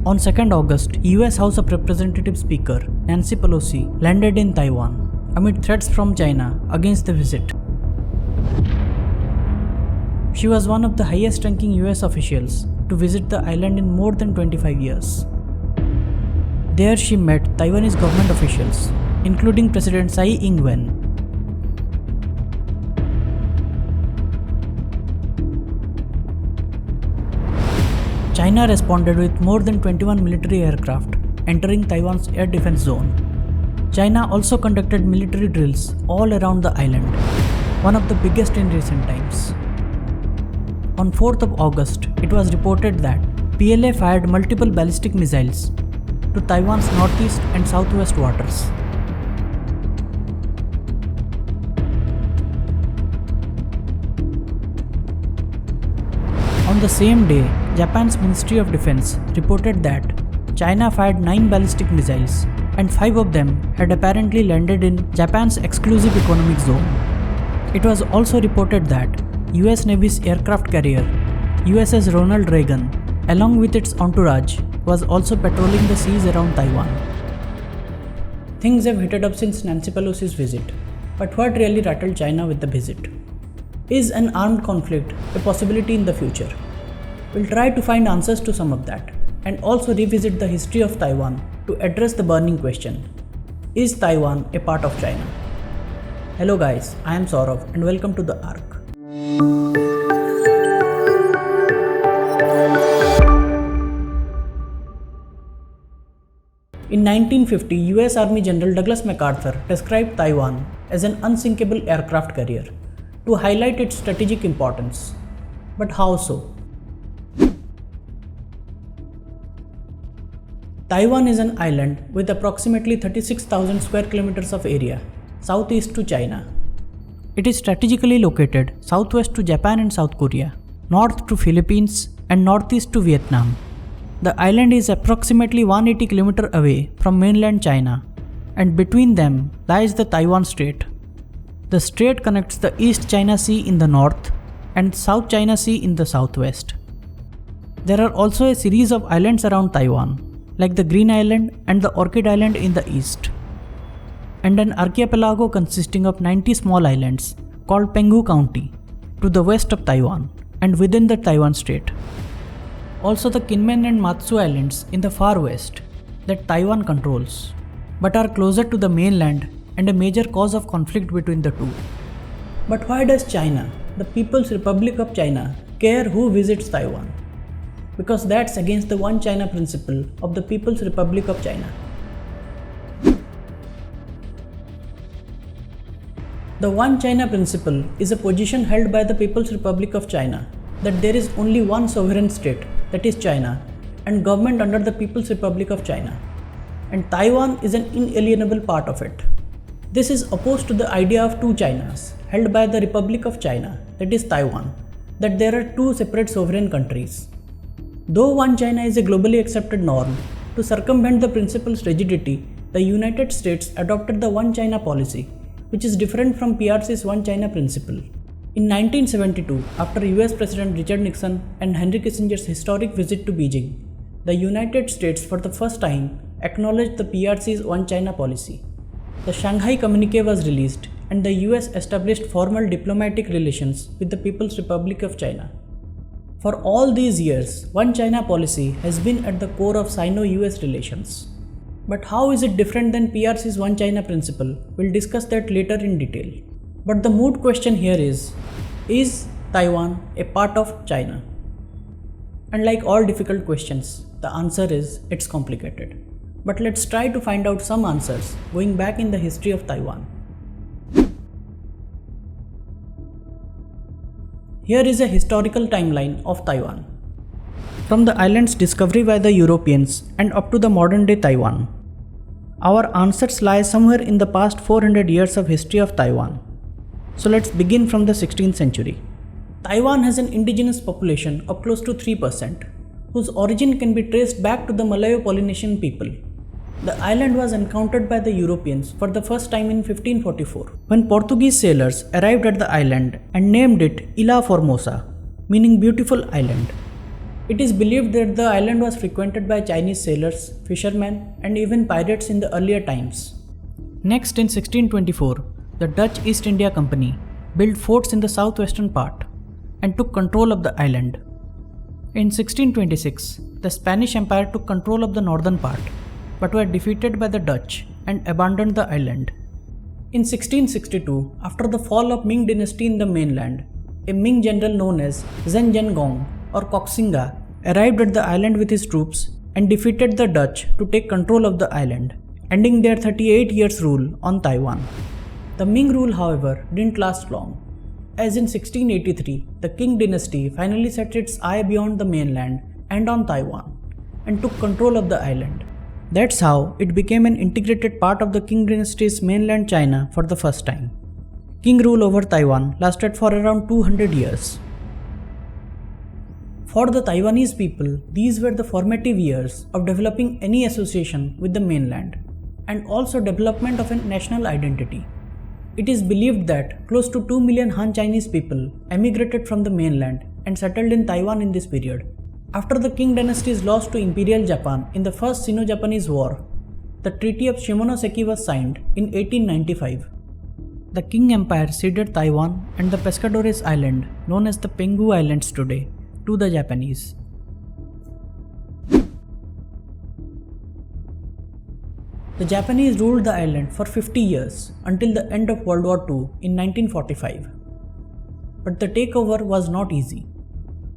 On 2nd August, US House of Representatives Speaker Nancy Pelosi landed in Taiwan amid threats from China against the visit. She was one of the highest-ranking US officials to visit the island in more than 25 years. There she met Taiwanese government officials, including President Tsai Ing-wen. China responded with more than 21 military aircraft entering Taiwan's air defense zone. China also conducted military drills all around the island, one of the biggest in recent times. On 4th of August, it was reported that PLA fired multiple ballistic missiles to Taiwan's northeast and southwest waters. On the same day, Japan's Ministry of Defense reported that China fired 9 ballistic missiles and 5 of them had apparently landed in Japan's exclusive economic zone. It was also reported that US Navy's aircraft carrier, USS Ronald Reagan, along with its entourage, was also patrolling the seas around Taiwan. Things have heated up since Nancy Pelosi's visit, but what really rattled China with the visit? Is an armed conflict a possibility in the future? We'll try to find answers to some of that, and also revisit the history of Taiwan to address the burning question: is Taiwan a part of China? Hello guys, I am Saurav and welcome to the Arc. In 1950, US Army General Douglas MacArthur described Taiwan as an unsinkable aircraft carrier to highlight its strategic importance. But how so? Taiwan is an island with approximately 36,000 square kilometers of area, southeast to China. It is strategically located southwest to Japan and South Korea, north to Philippines, and northeast to Vietnam. The island is approximately 180 km away from mainland China, and between them lies the Taiwan Strait. The strait connects the East China Sea in the north and South China Sea in the southwest. There are also a series of islands around Taiwan, like the Green Island and the Orchid Island in the east, and an archipelago consisting of 90 small islands called Penghu County to the west of Taiwan and within the Taiwan Strait. Also the Kinmen and Matsu Islands in the far west that Taiwan controls, but are closer to the mainland and a major cause of conflict between the two. But why does China, the People's Republic of China, care who visits Taiwan? Because that's against the One China principle of the People's Republic of China. The One China principle is a position held by the People's Republic of China that there is only one sovereign state, that is China, and government under the People's Republic of China, and Taiwan is an inalienable part of it. This is opposed to the idea of two Chinas held by the Republic of China, that is Taiwan, that there are two separate sovereign countries. Though One China is a globally accepted norm, to circumvent the principle's rigidity, the United States adopted the One China policy, which is different from PRC's One China principle. In 1972, after US President Richard Nixon and Henry Kissinger's historic visit to Beijing, the United States for the first time acknowledged the PRC's One China policy. The Shanghai Communique was released, and the US established formal diplomatic relations with the People's Republic of China. For all these years, One China policy has been at the core of Sino-US relations. But how is it different than PRC's One China principle? We'll discuss that later in detail. But the moot question here is Taiwan a part of China? And like all difficult questions, the answer is it's complicated. But let's try to find out some answers going back in the history of Taiwan. Here is a historical timeline of Taiwan. From the island's discovery by the Europeans and up to the modern day Taiwan. Our answers lie somewhere in the past 400 years of history of Taiwan. So let's begin from the 16th century. Taiwan has an indigenous population of close to 3%, whose origin can be traced back to the Malayo-Polynesian people. The island was encountered by the Europeans for the first time in 1544, when Portuguese sailors arrived at the island and named it Ilha Formosa, meaning beautiful island. It is believed that the island was frequented by Chinese sailors, fishermen, and even pirates in the earlier times. Next, in 1624, the Dutch East India Company built forts in the southwestern part and took control of the island. In 1626, the Spanish Empire took control of the northern part, but were defeated by the Dutch and abandoned the island. In 1662, after the fall of Ming dynasty in the mainland, a Ming general known as Zhen Zhengong or Koxinga arrived at the island with his troops and defeated the Dutch to take control of the island, ending their 38 years rule on Taiwan. The Ming rule, however, didn't last long, as in 1683, the Qing dynasty finally set its eye beyond the mainland and on Taiwan, and took control of the island. That's how it became an integrated part of the Qing dynasty's mainland China for the first time. Qing rule over Taiwan lasted for around 200 years. For the Taiwanese people, these were the formative years of developing any association with the mainland, and also development of a national identity. It is believed that close to 2 million Han Chinese people emigrated from the mainland and settled in Taiwan in this period. After the Qing dynasty's loss to Imperial Japan in the First Sino-Japanese War, the Treaty of Shimonoseki was signed in 1895. The Qing Empire ceded Taiwan and the Pescadores Island, known as the Penghu Islands today, to the Japanese. The Japanese ruled the island for 50 years until the end of World War II in 1945. But the takeover was not easy.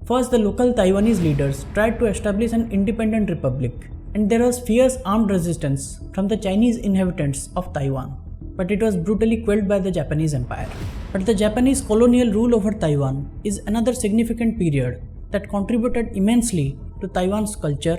First, the local Taiwanese leaders tried to establish an independent republic, and there was fierce armed resistance from the Chinese inhabitants of Taiwan, but it was brutally quelled by the Japanese Empire. But the Japanese colonial rule over Taiwan is another significant period that contributed immensely to Taiwan's culture,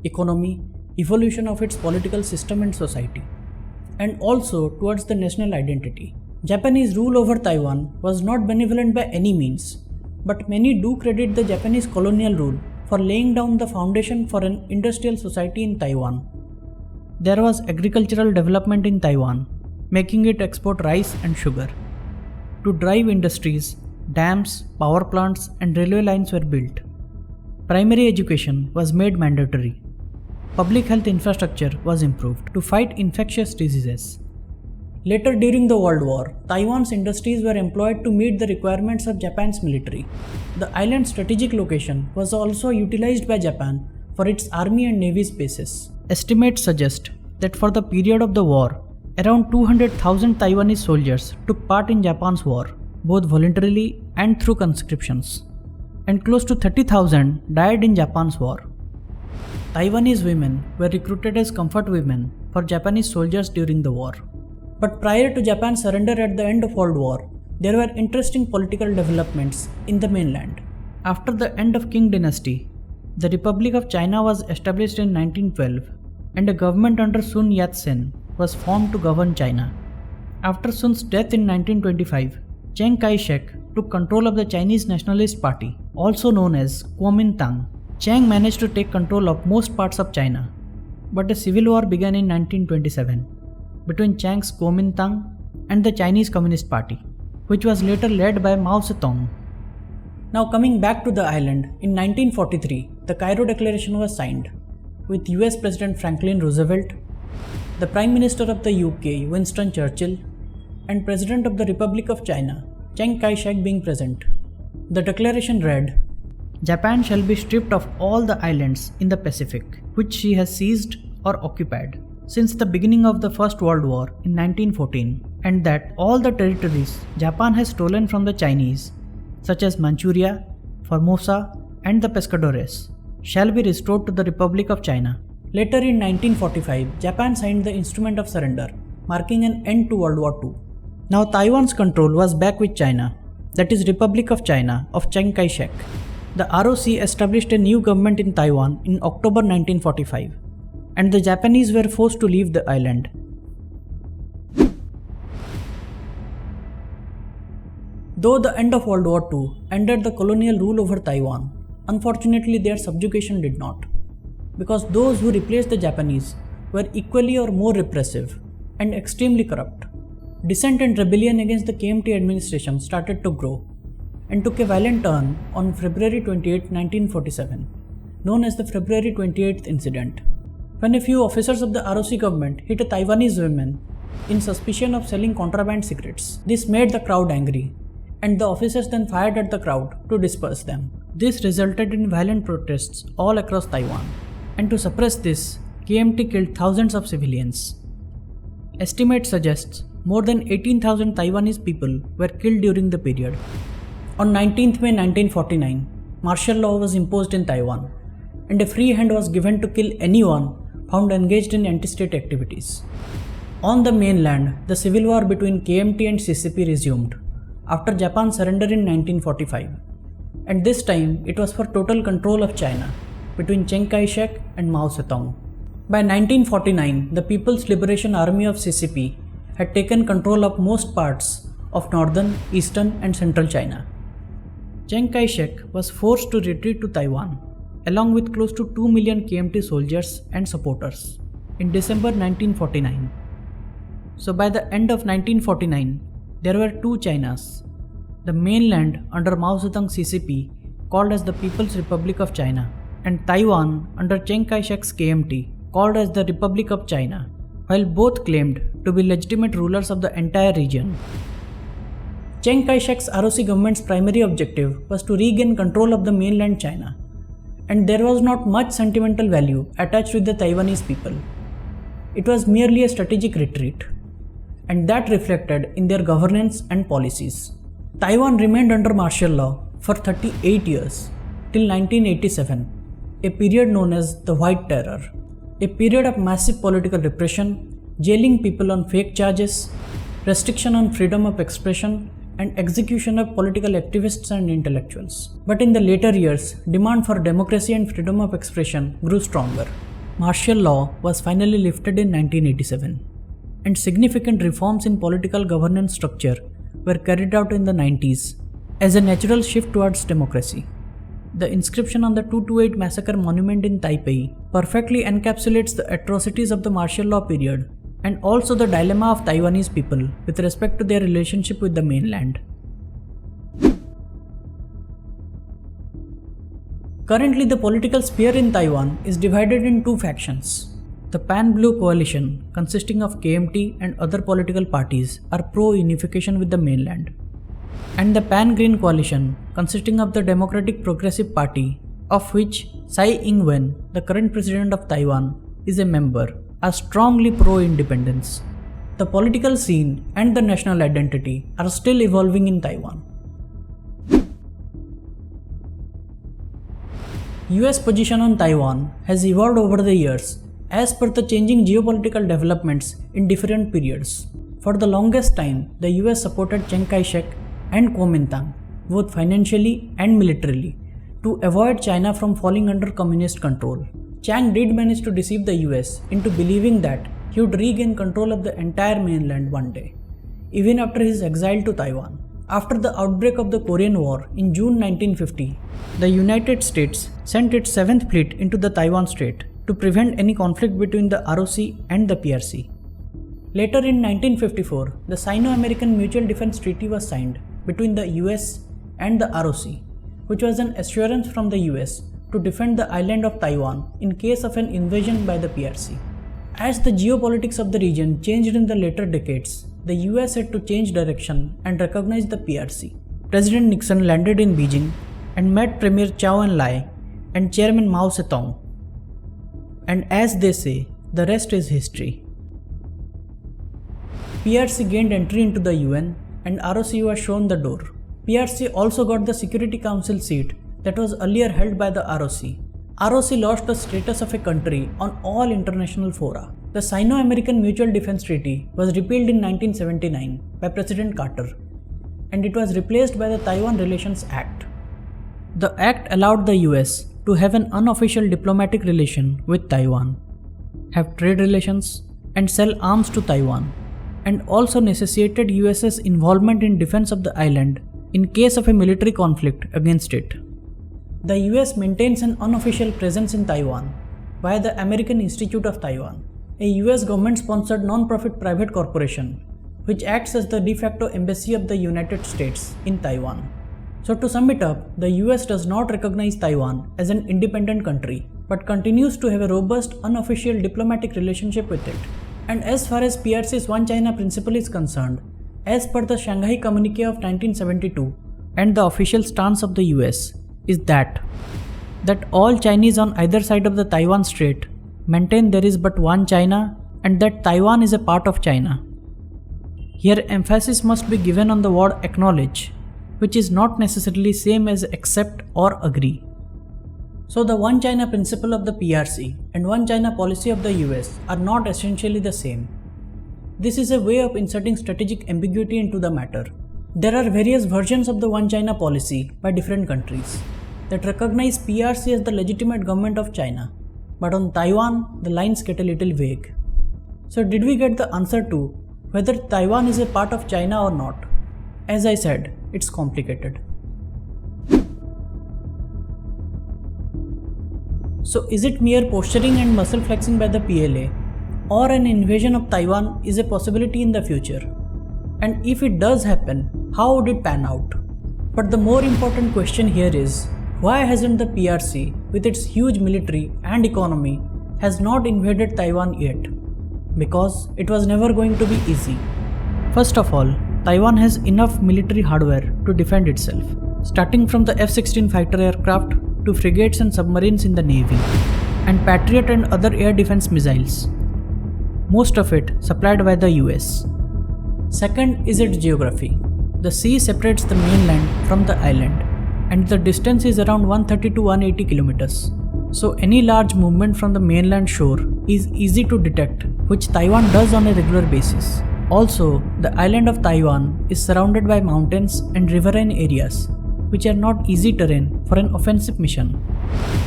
economy, evolution of its political system and society, and also towards the national identity. Japanese rule over Taiwan was not benevolent by any means, but many do credit the Japanese colonial rule for laying down the foundation for an industrial society in Taiwan. There was agricultural development in Taiwan, making it export rice and sugar. To drive industries, dams, power plants, and railway lines were built. Primary education was made mandatory. Public health infrastructure was improved to fight infectious diseases. Later during the World War, Taiwan's industries were employed to meet the requirements of Japan's military. The island's strategic location was also utilized by Japan for its army and navy bases. Estimates suggest that for the period of the war, around 200,000 Taiwanese soldiers took part in Japan's war, both voluntarily and through conscriptions, and close to 30,000 died in Japan's war. Taiwanese women were recruited as comfort women for Japanese soldiers during the war. But prior to Japan's surrender at the end of World War, there were interesting political developments in the mainland. After the end of Qing dynasty, the Republic of China was established in 1912, and a government under Sun Yat-sen was formed to govern China. After Sun's death in 1925, Chiang Kai-shek took control of the Chinese Nationalist Party, also known as Kuomintang. Chiang managed to take control of most parts of China, but a civil war began in 1927 between Chiang's Kuomintang and the Chinese Communist Party, which was later led by Mao Zedong. Now coming back to the island, in 1943, the Cairo Declaration was signed, with US President Franklin Roosevelt, the Prime Minister of the UK, Winston Churchill, and President of the Republic of China, Chiang Kai-shek being present. The declaration read, "Japan shall be stripped of all the islands in the Pacific, which she has seized or occupied since the beginning of the First World War in 1914, and that all the territories Japan has stolen from the Chinese, such as Manchuria, Formosa, and the Pescadores, shall be restored to the Republic of China." Later in 1945, Japan signed the Instrument of Surrender, marking an end to World War II. Now Taiwan's control was back with China, that is Republic of China of Chiang Kai-shek. The ROC established a new government in Taiwan in October 1945, and the Japanese were forced to leave the island. Though the end of World War II ended the colonial rule over Taiwan, unfortunately their subjugation did not, because those who replaced the Japanese were equally or more repressive and extremely corrupt. Dissent and rebellion against the KMT administration started to grow and took a violent turn on February 28, 1947, known as the February 28th incident, when a few officers of the ROC government hit a Taiwanese woman in suspicion of selling contraband cigarettes. This made the crowd angry, and the officers then fired at the crowd to disperse them. This resulted in violent protests all across Taiwan, and to suppress this, KMT killed thousands of civilians. Estimate suggests more than 18,000 Taiwanese people were killed during the period. On 19th May 1949, martial law was imposed in Taiwan, and a free hand was given to kill anyone found engaged in anti-state activities. On the mainland, the civil war between KMT and CCP resumed after Japan's surrender in 1945, and this time it was for total control of China between Chiang Kai-shek and Mao Zedong. By 1949, the People's Liberation Army of CCP had taken control of most parts of northern, eastern and central China. Chiang Kai-shek was forced to retreat to Taiwan, along with close to 2 million KMT soldiers and supporters, in December 1949. So by the end of 1949, there were two Chinas: the mainland under Mao Zedong CCP, called as the People's Republic of China, and Taiwan under Chiang Kai-shek's KMT, called as the Republic of China, while both claimed to be legitimate rulers of the entire region. Chiang Kai-shek's ROC government's primary objective was to regain control of the mainland China, and there was not much sentimental value attached with the Taiwanese people. It was merely a strategic retreat, and that reflected in their governance and policies. Taiwan remained under martial law for 38 years, till 1987, a period known as the White Terror, a period of massive political repression, jailing people on fake charges, restriction on freedom of expression, and execution of political activists and intellectuals. But in the later years, demand for democracy and freedom of expression grew stronger. Martial law was finally lifted in 1987, and significant reforms in political governance structure were carried out in the 90s as a natural shift towards democracy. The inscription on the 228 massacre monument in Taipei perfectly encapsulates the atrocities of the martial law period and also the dilemma of Taiwanese people with respect to their relationship with the mainland. Currently, the political sphere in Taiwan is divided in two factions. The Pan-Blue Coalition, consisting of KMT and other political parties, are pro-unification with the mainland, and the Pan-Green Coalition, consisting of the Democratic Progressive Party, of which Tsai Ing-wen, the current president of Taiwan, is a member, are strongly pro-independence. The political scene and the national identity are still evolving in Taiwan. US position on Taiwan has evolved over the years as per the changing geopolitical developments in different periods. For the longest time, the US supported Chiang Kai-shek and Kuomintang, both financially and militarily, to avoid China from falling under communist control. Chiang did manage to deceive the US into believing that he would regain control of the entire mainland one day, even after his exile to Taiwan. After the outbreak of the Korean War in June 1950, the United States sent its 7th Fleet into the Taiwan Strait to prevent any conflict between the ROC and the PRC. Later in 1954, the Sino-American Mutual Defense Treaty was signed between the US and the ROC, which was an assurance from the US to defend the island of Taiwan in case of an invasion by the PRC. As the geopolitics of the region changed in the later decades, the US had to change direction and recognize the PRC. President Nixon landed in Beijing and met Premier Zhou Enlai and Chairman Mao Zedong. And as they say, the rest is history. PRC gained entry into the UN and ROC was shown the door. PRC also got the Security Council seat that was earlier held by the ROC. ROC lost the status of a country on all international fora. The Sino-American Mutual Defense Treaty was repealed in 1979 by President Carter, and it was replaced by the Taiwan Relations Act. The act allowed the US to have an unofficial diplomatic relation with Taiwan, have trade relations, and sell arms to Taiwan, and also necessitated US's involvement in defense of the island in case of a military conflict against it. The US maintains an unofficial presence in Taiwan via the American Institute of Taiwan, a US government-sponsored non-profit private corporation which acts as the de facto embassy of the United States in Taiwan. So to sum it up, the US does not recognize Taiwan as an independent country, but continues to have a robust, unofficial diplomatic relationship with it. And as far as PRC's One China principle is concerned, as per the Shanghai Communique of 1972 and the official stance of the US, is that all Chinese on either side of the Taiwan Strait maintain there is but one China and that Taiwan is a part of China. Here emphasis must be given on the word acknowledge, which is not necessarily same as accept or agree. So the One China principle of the PRC and One China policy of the US are not essentially the same. This is a way of inserting strategic ambiguity into the matter. There are various versions of the One China policy by different countries that recognize PRC as the legitimate government of China, but on Taiwan the lines get a little vague. So did we get the answer to whether Taiwan is a part of China or not? As I said, it's complicated. So is it mere posturing and muscle flexing by the PLA, or an invasion of Taiwan is a possibility in the future? And if it does happen, how would it pan out? But the more important question here is, why hasn't the PRC, with its huge military and economy, has not invaded Taiwan yet? Because it was never going to be easy. First of all, Taiwan has enough military hardware to defend itself, starting from the F-16 fighter aircraft to frigates and submarines in the Navy, and Patriot and other air defense missiles, most of it supplied by the US. Second is its geography. The sea separates the mainland from the island, and the distance is around 130 to 180 kilometers. So any large movement from the mainland shore is easy to detect, which Taiwan does on a regular basis. Also, the island of Taiwan is surrounded by mountains and riverine areas, which are not easy terrain for an offensive mission.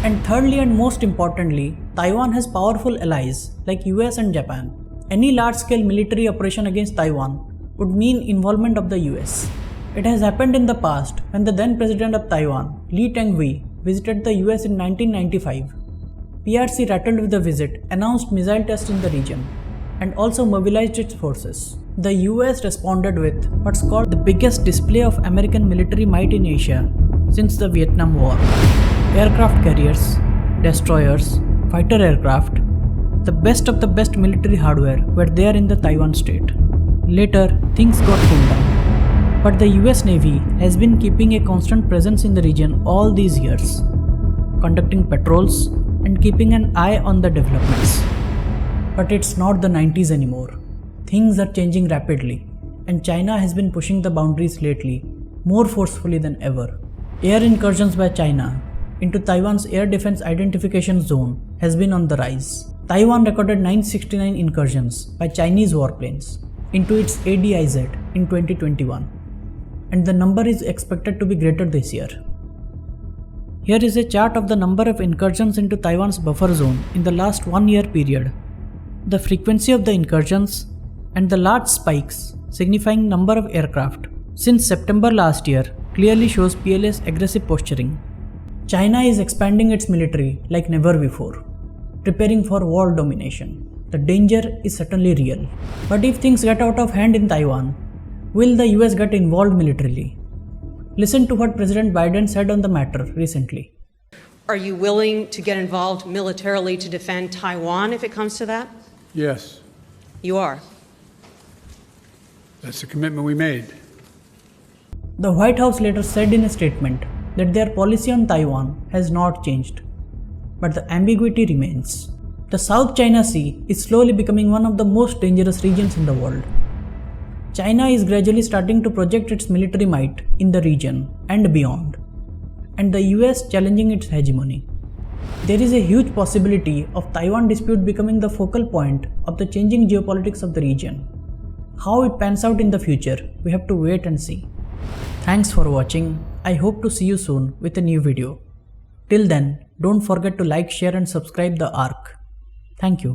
And thirdly and most importantly, Taiwan has powerful allies like US and Japan. Any large-scale military operation against Taiwan would mean involvement of the US. It has happened in the past when the then president of Taiwan, Lee Teng-hui, visited the US in 1995. PRC, rattled with the visit, announced missile tests in the region and also mobilized its forces. The US responded with what's called the biggest display of American military might in Asia since the Vietnam War. Aircraft carriers, destroyers, fighter aircraft, the best of the best military hardware were there in the Taiwan Strait. Later, things got cooled down. But the US Navy has been keeping a constant presence in the region all these years, conducting patrols and keeping an eye on the developments. But it's not the 90s anymore. Things are changing rapidly, and China has been pushing the boundaries lately more forcefully than ever. Air incursions by China into Taiwan's air defense identification zone has been on the rise. Taiwan recorded 969 incursions by Chinese warplanes into its ADIZ in 2021, and the number is expected to be greater this year. Here is a chart of the number of incursions into Taiwan's buffer zone in the last 1 year period. The frequency of the incursions and the large spikes signifying number of aircraft since September last year clearly shows PLA's aggressive posturing. China is expanding its military like never before, preparing for world domination. The danger is certainly real. But if things get out of hand in Taiwan, will the US get involved militarily? Listen to what President Biden said on the matter recently. Are you willing to get involved militarily to defend Taiwan if it comes to that? Yes. You are. That's the commitment we made. The White House later said in a statement that their policy on Taiwan has not changed, but the ambiguity remains. The South China Sea is slowly becoming one of the most dangerous regions in the world. China is gradually starting to project its military might in the region and beyond, and the US challenging its hegemony. There is a huge possibility of Taiwan dispute becoming the focal point of the changing geopolitics of the region. How it pans out in the future, we have to wait and see. Thanks for watching. I hope to see you soon with a new video. Till then, don't forget to like, share and subscribe the ARC. Thank you.